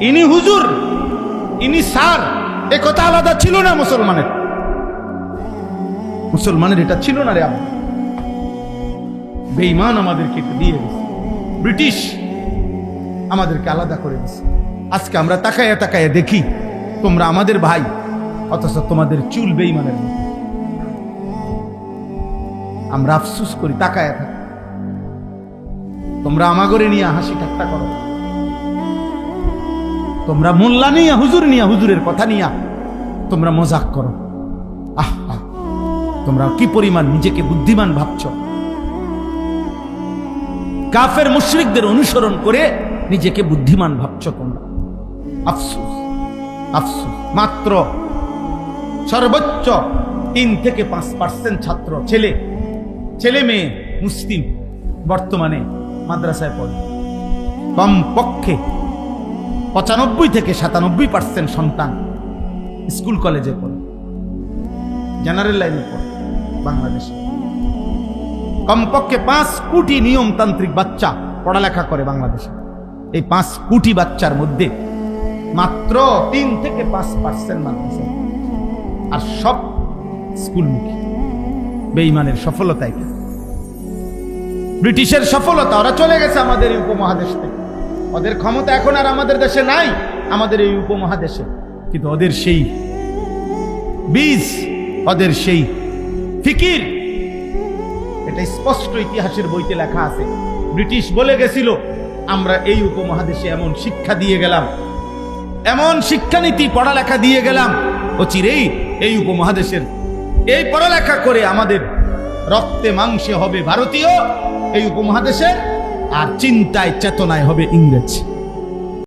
ইনি হুজুর, ইনি স্যার, এ কথা আলাদা ছিল না মুসলমানের। মুসলমানের এটা ছিল না রে আব্বা। বেঈমান আমাদেরকে দিয়ে দিয়েছে, ব্রিটিশ আমাদেরকে আলাদা করে দিয়েছে। আজকে আমরা তাকায়া তাকায়া দেখি তোমরা আমাদের ভাই, অথচ তোমাদের চুল বেঈমানের মতো। আমরা আফসুস করি, তাকায়া থাকি। তোমরা আমাগরে নিয়ে হাসি ঠাট্টা করো, তোমরা মোল্লা নিয়া হুজুর নিয়া হুজুরের কথা নিয়া তোমরা মজাক করো। আহা, তোমরা কি পরিমাণ নিজেকে বুদ্ধিমান ভাবছ। কাফের মুশরিকদের অনুসরণ করে নিজেকে বুদ্ধিমান ভাবছ তোমরা। আফসোস, আফসোস। মাত্র সর্বোচ্চ 3 থেকে 5% ছাত্র, ছেলে মেয়ে মুসলিম বর্তমানে মাদ্রাসায় পড়ে। কমপক্ষে 95 থেকে 97% সন্তান স্কুল কলেজে পড়ে, জেনারেল লাইনে পড়ে। বাংলাদেশে কমপক্ষে 5 কোটি নিয়মতান্ত্রিক বাচ্চা পড়ালেখা করে বাংলাদেশে। এই 5 কোটি বাচ্চার মধ্যে মাত্র 3 থেকে 5% মাদ্রাসা, আর সব স্কুলমুখী। বেঈমানের সফলতা এটা। ব্রিটিশের সফলতা, ওরা চলে গেছে আমাদের এই উপমহাদেশ থেকে। ওদের ক্ষমতা এখন আর আমাদের দেশে নাই, আমাদের এই উপমহাদেশে। কিন্তু ওদের সেই বীজ, ওদের সেই ফিকির, এটা স্পষ্ট ইতিহাসের বইতে লেখা আছে। ব্রিটিশ বলে গেছিল, আমরা এই উপমহাদেশে এমন শিক্ষা দিয়ে গেলাম, এমন শিক্ষানীতি পড়ালেখা দিয়ে গেলাম, অচিরেই এই উপমহাদেশের এই পড়ালেখা করে আমাদের রক্তে মাংসে হবে ভারতীয় এই উপমহাদেশের, আর চিন্তায় চেতনায় হবে ইংরেজ।